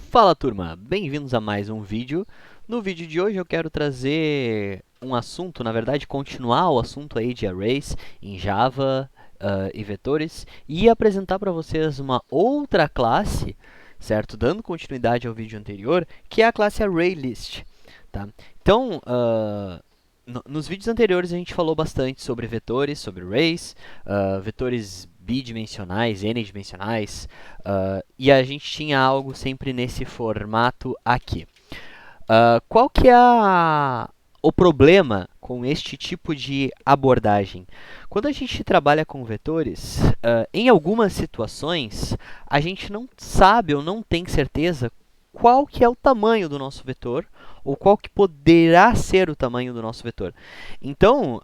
Fala turma, bem-vindos a mais um vídeo. No vídeo de hoje eu quero trazer um assunto, na verdade continuar o assunto aí de arrays em Java e vetores e apresentar para vocês uma outra classe, certo? Dando continuidade ao vídeo anterior, que é a classe ArrayList, tá? Então, nos vídeos anteriores a gente falou bastante sobre vetores, sobre arrays, vetores bidimensionais, n-dimensionais, e a gente tinha algo sempre nesse formato aqui. Qual que é o problema com este tipo de abordagem? Quando a gente trabalha com vetores, em algumas situações, a gente não sabe ou não tem certeza qual que é o tamanho do nosso vetor, ou qual que poderá ser o tamanho do nosso vetor. Então,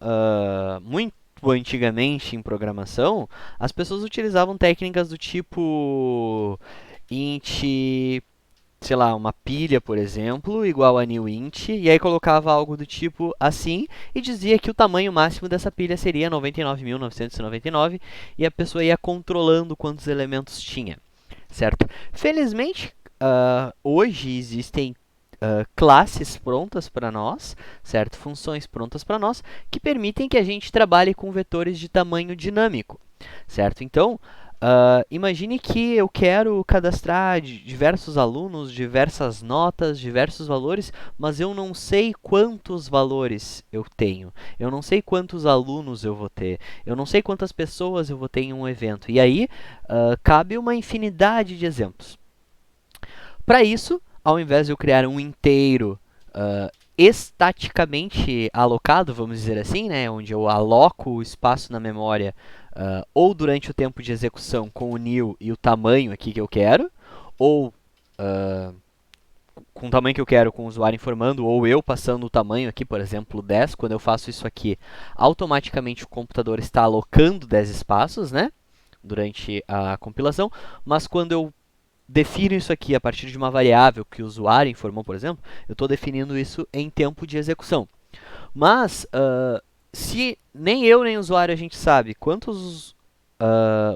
muito antigamente em programação, as pessoas utilizavam técnicas do tipo int, sei lá, uma pilha, por exemplo, igual a newInt, e aí colocava algo do tipo assim, e dizia que o tamanho máximo dessa pilha seria 99.999, e a pessoa ia controlando quantos elementos tinha, certo? Felizmente, hoje existem classes prontas para nós, certo? Funções prontas para nós, que permitem que a gente trabalhe com vetores de tamanho dinâmico, certo? Então, imagine que eu quero cadastrar diversos alunos, diversas notas, diversos valores, mas eu não sei quantos valores eu tenho. Eu não sei quantos alunos eu vou ter. Eu não sei quantas pessoas eu vou ter em um evento. E aí, cabe uma infinidade de exemplos. Para isso, ao invés de eu criar um inteiro estaticamente alocado, vamos dizer assim, né, onde eu aloco o espaço na memória ou durante o tempo de execução com o new e o tamanho aqui que eu quero, ou com o tamanho que eu quero com o usuário informando, ou eu passando o tamanho aqui, por exemplo, 10. Quando eu faço isso aqui, automaticamente o computador está alocando 10 espaços, né, durante a compilação, mas quando eu defino isso aqui a partir de uma variável que o usuário informou, por exemplo, eu estou definindo isso em tempo de execução. Mas, se nem eu nem o usuário a gente sabe quantos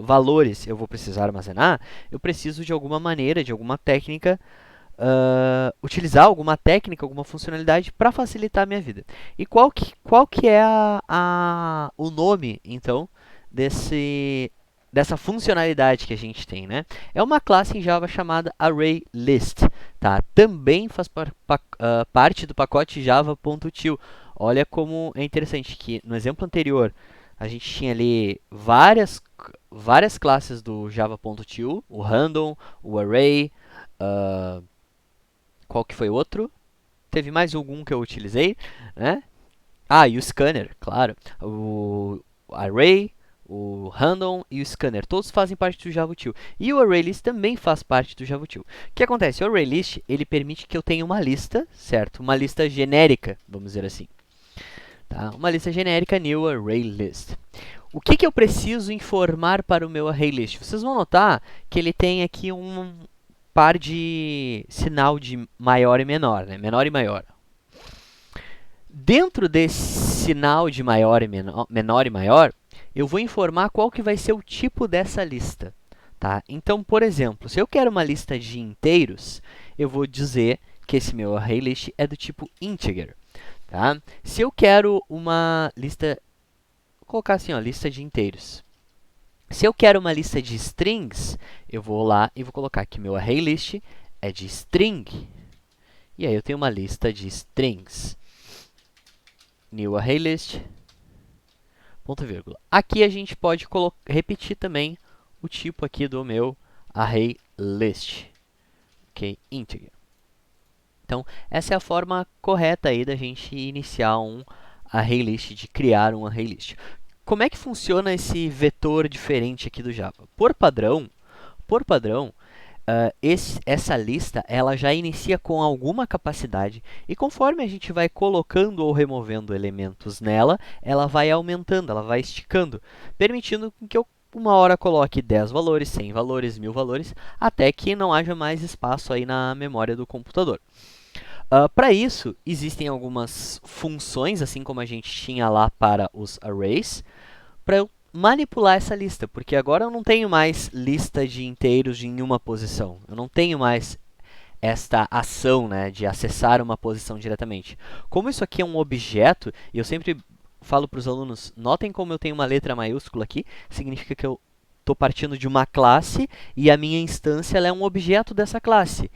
valores eu vou precisar armazenar, eu preciso de alguma maneira, de alguma técnica, utilizar alguma técnica, alguma funcionalidade para facilitar a minha vida. E qual que é o nome, então, dessa funcionalidade que a gente tem, né? É uma classe em Java chamada ArrayList, tá? Também faz parte do pacote java.til. Olha como é interessante que no exemplo anterior a gente tinha ali várias classes do java.til, o random, o array, qual que foi o outro? Teve mais algum que eu utilizei, né? Ah, e o scanner, claro. O array, o random e o scanner, todos fazem parte do JavaUtil. E o ArrayList também faz parte do JavaUtil. O que acontece? O ArrayList, ele permite que eu tenha uma lista, certo? Uma lista genérica, vamos dizer assim. Tá? Uma lista genérica, new ArrayList. O que eu preciso informar para o meu ArrayList? Vocês vão notar que ele tem aqui um par de sinal de maior e menor, né? Menor e maior. Dentro desse sinal de maior e menor e maior, eu vou informar qual que vai ser o tipo dessa lista. Tá? Então, por exemplo, se eu quero uma lista de inteiros, eu vou dizer que esse meu ArrayList é do tipo integer. Tá? Se eu quero uma lista, vou colocar assim, ó, lista de inteiros. Se eu quero uma lista de strings, eu vou lá e vou colocar que meu ArrayList é de string. E aí eu tenho uma lista de strings. New ArrayList, ponto vírgula. Aqui a gente pode repetir também o tipo aqui do meu ArrayList, ok? Integer. Então, essa é a forma correta aí da gente iniciar um ArrayList, de criar um ArrayList. Como é que funciona esse vetor diferente aqui do Java? Por padrão, essa lista ela já inicia com alguma capacidade e conforme a gente vai colocando ou removendo elementos nela, ela vai aumentando, ela vai esticando, permitindo que eu uma hora coloque 10 valores, 100 valores, 1000 valores, até que não haja mais espaço aí na memória do computador. Para isso, existem algumas funções, assim como a gente tinha lá para os arrays, para eu manipular essa lista, porque agora eu não tenho mais lista de inteiros em uma posição. Eu não tenho mais esta ação, né, de acessar uma posição diretamente. Como isso aqui é um objeto, e eu sempre falo para os alunos, notem como eu tenho uma letra maiúscula aqui, significa que eu estou partindo de uma classe e a minha instância ela é um objeto dessa classe.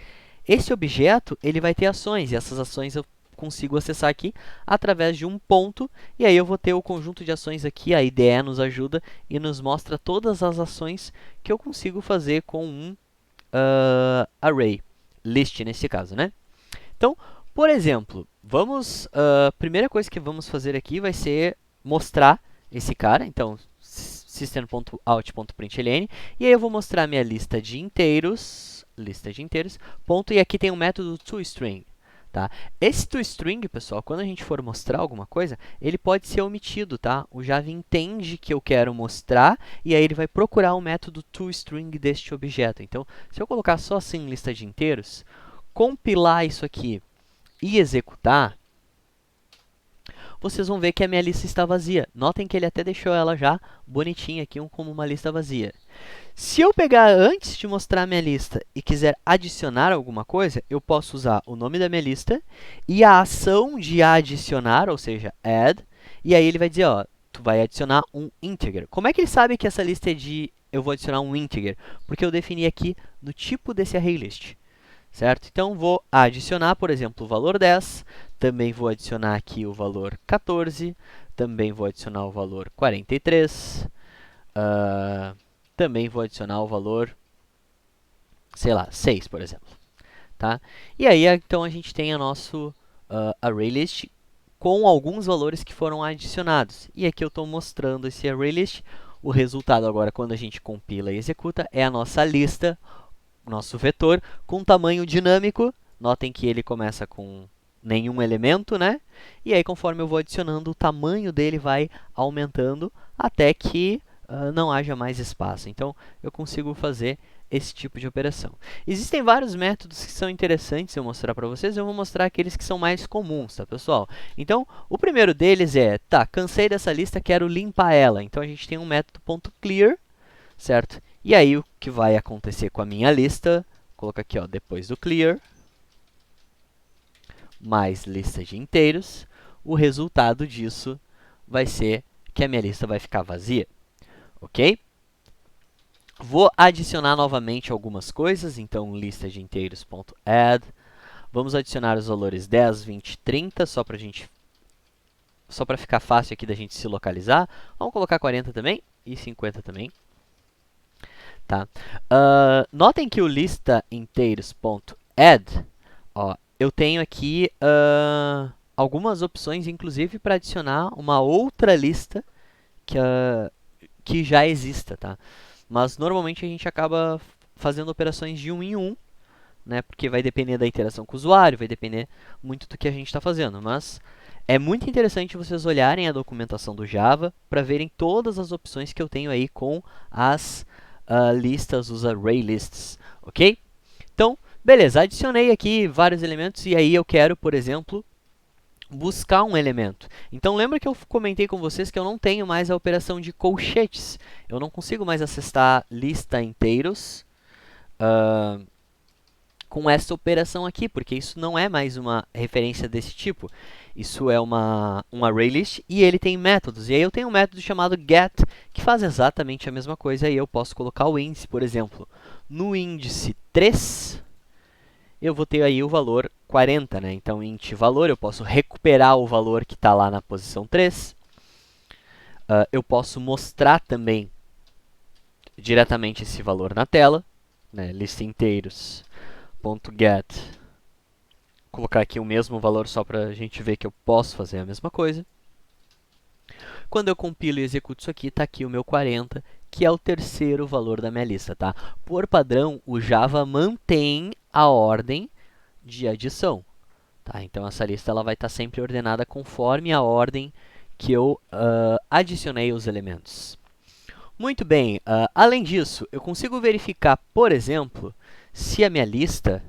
Esse objeto ele vai ter ações, e essas ações eu consigo acessar aqui através de um ponto, e aí eu vou ter o conjunto de ações aqui, a IDE nos ajuda e nos mostra todas as ações que eu consigo fazer com um array, list nesse caso, né? Então, por exemplo, primeira coisa que vamos fazer aqui vai ser mostrar esse cara, então system.out.println, e aí eu vou mostrar minha lista de inteiros, ponto, e aqui tem um método toString. Tá? Esse toString, pessoal, quando a gente for mostrar alguma coisa, ele pode ser omitido, tá? O Java entende que eu quero mostrar e aí ele vai procurar o método toString deste objeto. Então, se eu colocar só assim lista de inteiros, compilar isso aqui e executar, vocês vão ver que a minha lista está vazia. Notem que ele até deixou ela já bonitinha aqui como uma lista vazia. Se eu pegar antes de mostrar a minha lista e quiser adicionar alguma coisa, eu posso usar o nome da minha lista e a ação de adicionar, ou seja, add, e aí ele vai dizer, ó, tu vai adicionar um integer. Como é que ele sabe que essa lista é de eu vou adicionar um integer? Porque eu defini aqui no tipo desse ArrayList. Certo? Então, vou adicionar, por exemplo, o valor 10, também vou adicionar aqui o valor 14, também vou adicionar o valor 43, também vou adicionar o valor, sei lá, 6, por exemplo. Tá? E aí, então, a gente tem o nosso ArrayList com alguns valores que foram adicionados. E aqui eu estou mostrando esse ArrayList. O resultado agora, quando a gente compila e executa, é a nossa lista, nosso vetor, com tamanho dinâmico. Notem que ele começa com nenhum elemento, né? E aí, conforme eu vou adicionando, o tamanho dele vai aumentando até que não haja mais espaço. Então, eu consigo fazer esse tipo de operação. Existem vários métodos que são interessantes eu mostrar para vocês. Eu vou mostrar aqueles que são mais comuns, tá, pessoal? Então, o primeiro deles é, tá, cansei dessa lista, quero limpar ela. Então, a gente tem um método .clear, certo? E aí, o que vai acontecer com a minha lista, vou colocar aqui, ó, depois do clear, mais lista de inteiros, o resultado disso vai ser que a minha lista vai ficar vazia, ok? Vou adicionar novamente algumas coisas, então lista de inteiros.add, vamos adicionar os valores 10, 20, 30, só para ficar fácil aqui da gente se localizar. Vamos colocar 40 também e 50 também. Tá? Notem que o lista inteiros.add, ó, eu tenho aqui algumas opções, inclusive, para adicionar uma outra lista que já exista. Tá? Mas, normalmente, a gente acaba fazendo operações de um em um, né? Porque vai depender da interação com o usuário, vai depender muito do que a gente está fazendo. Mas é muito interessante vocês olharem a documentação do Java para verem todas as opções que eu tenho aí com as listas, os array lists, ok? Então, beleza, adicionei aqui vários elementos e aí eu quero, por exemplo, buscar um elemento. Então, lembra que eu comentei com vocês que eu não tenho mais a operação de colchetes. Eu não consigo mais acessar lista inteiros com essa operação aqui, porque isso não é mais uma referência desse tipo. Isso é um ArrayList e ele tem métodos. E aí eu tenho um método chamado get, que faz exatamente a mesma coisa. E eu posso colocar o índice, por exemplo, no índice 3, eu vou ter aí o valor 40, né? Então, int valor, eu posso recuperar o valor que está lá na posição 3. Eu posso mostrar também diretamente esse valor na tela, né? Lista inteiros. .get, colocar aqui o mesmo valor só para a gente ver que eu posso fazer a mesma coisa. Quando eu compilo e executo isso aqui, está aqui o meu 40, que é o terceiro valor da minha lista. Tá? Por padrão, o Java mantém a ordem de adição. Tá? Então, essa lista ela vai estar sempre ordenada conforme a ordem que eu adicionei os elementos. Muito bem, além disso, eu consigo verificar, por exemplo, se a minha lista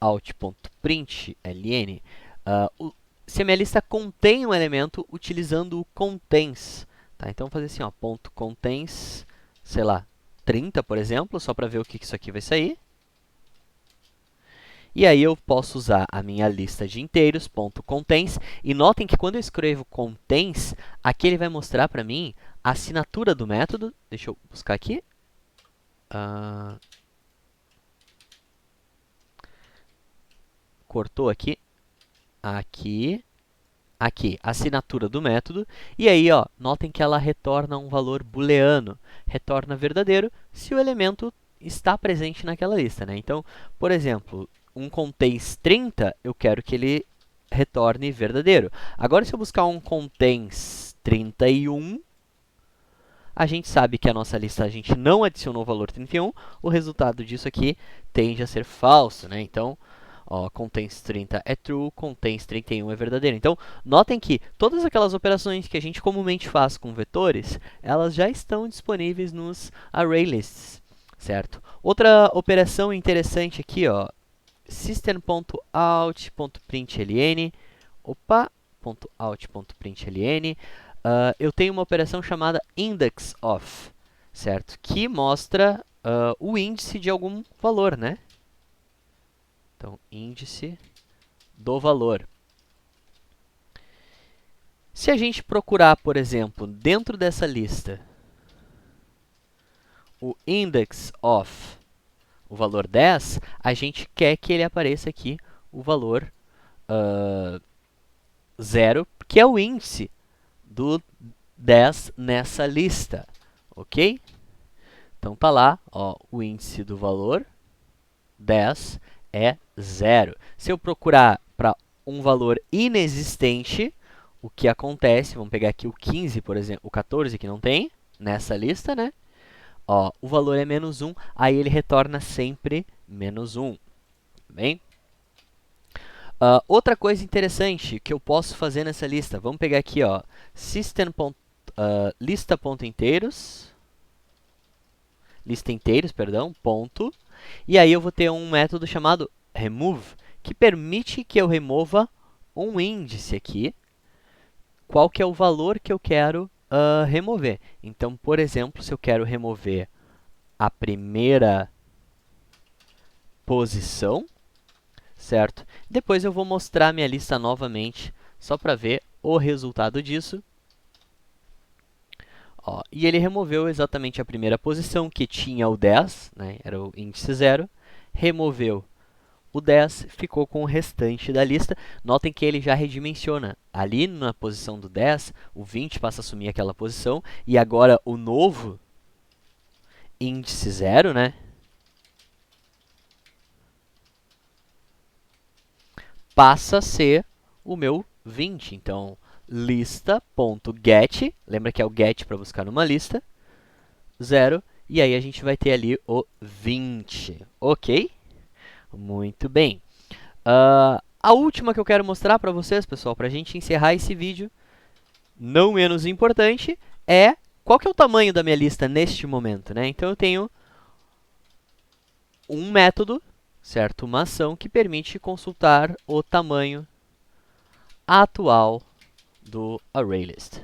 .out.println, se a minha lista contém um elemento utilizando o contains. Tá? Então, vou fazer assim, ó, .contains, sei lá, 30, por exemplo, só para ver o que isso aqui vai sair. E aí eu posso usar a minha lista de inteiros, .contains, e notem que quando eu escrevo contains, aqui ele vai mostrar para mim a assinatura do método. Deixa eu buscar aqui. Cortou aqui. Aqui, assinatura do método. E aí, ó, notem que ela retorna um valor booleano. Retorna verdadeiro se o elemento está presente naquela lista, né? Então, por exemplo, um contains 30, eu quero que ele retorne verdadeiro. Agora, se eu buscar um contains 31, a gente sabe que a nossa lista a gente não adicionou o valor 31, o resultado disso aqui tende a ser falso, né? Então, ó, contains 30 é true, contains 31 é verdadeiro. Então, notem que todas aquelas operações que a gente comumente faz com vetores, elas já estão disponíveis nos ArrayLists, certo? Outra operação interessante aqui, ó, system.out.println, .out.println, eu tenho uma operação chamada indexOf, certo? Que mostra o índice de algum valor, né? Então, índice do valor. Se a gente procurar, por exemplo, dentro dessa lista, o indexOf, o valor 10, a gente quer que ele apareça aqui o valor 0, que é o índice do 10 nessa lista, ok? Então, tá lá, ó, o índice do valor 10 é 0. Se eu procurar para um valor inexistente, o que acontece? Vamos pegar aqui o 15, por exemplo, o 14 que não tem nessa lista, né? Ó, o valor é menos 1, aí ele retorna sempre menos 1, bem? Outra coisa interessante que eu posso fazer nessa lista, vamos pegar aqui, ó, lista.inteiros, lista inteiros, perdão, ponto, e aí eu vou ter um método chamado remove, que permite que eu remova um índice aqui, qual que é o valor que eu quero remover. Então, por exemplo, se eu quero remover a primeira posição, certo? Depois eu vou mostrar minha lista novamente, só para ver o resultado disso. Ó, e ele removeu exatamente a primeira posição, que tinha o 10, né? Era o índice 0. Removeu o 10, ficou com o restante da lista. Notem que ele já redimensiona. Ali na posição do 10, o 20 passa a assumir aquela posição. E agora o novo índice 0, né? Passa a ser o meu 20. Então, lista.get, lembra que é o get para buscar numa lista, 0, e aí a gente vai ter ali o 20, ok? Muito bem. A última que eu quero mostrar para vocês, pessoal, para a gente encerrar esse vídeo, não menos importante, é qual que é o tamanho da minha lista neste momento, né? Então, eu tenho um método, certo? Uma ação que permite consultar o tamanho atual do ArrayList,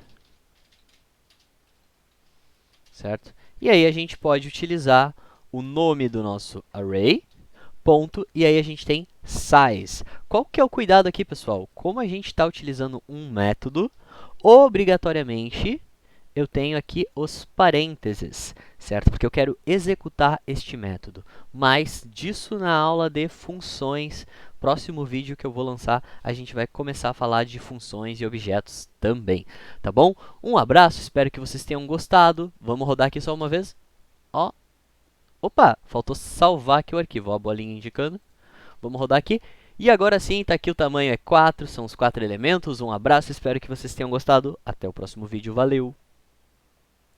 certo? E aí a gente pode utilizar o nome do nosso array, ponto, e aí a gente tem size. Qual que é o cuidado aqui, pessoal? Como a gente está utilizando um método, obrigatoriamente eu tenho aqui os parênteses, certo? Porque eu quero executar este método. Mas disso na aula de funções, próximo vídeo que eu vou lançar, a gente vai começar a falar de funções e objetos também, tá bom? Um abraço, espero que vocês tenham gostado. Vamos rodar aqui só uma vez. Ó. Opa, faltou salvar aqui o arquivo, ó, a bolinha indicando. Vamos rodar aqui. E agora sim, está aqui o tamanho é 4, são os 4 elementos. Um abraço, espero que vocês tenham gostado. Até o próximo vídeo, valeu!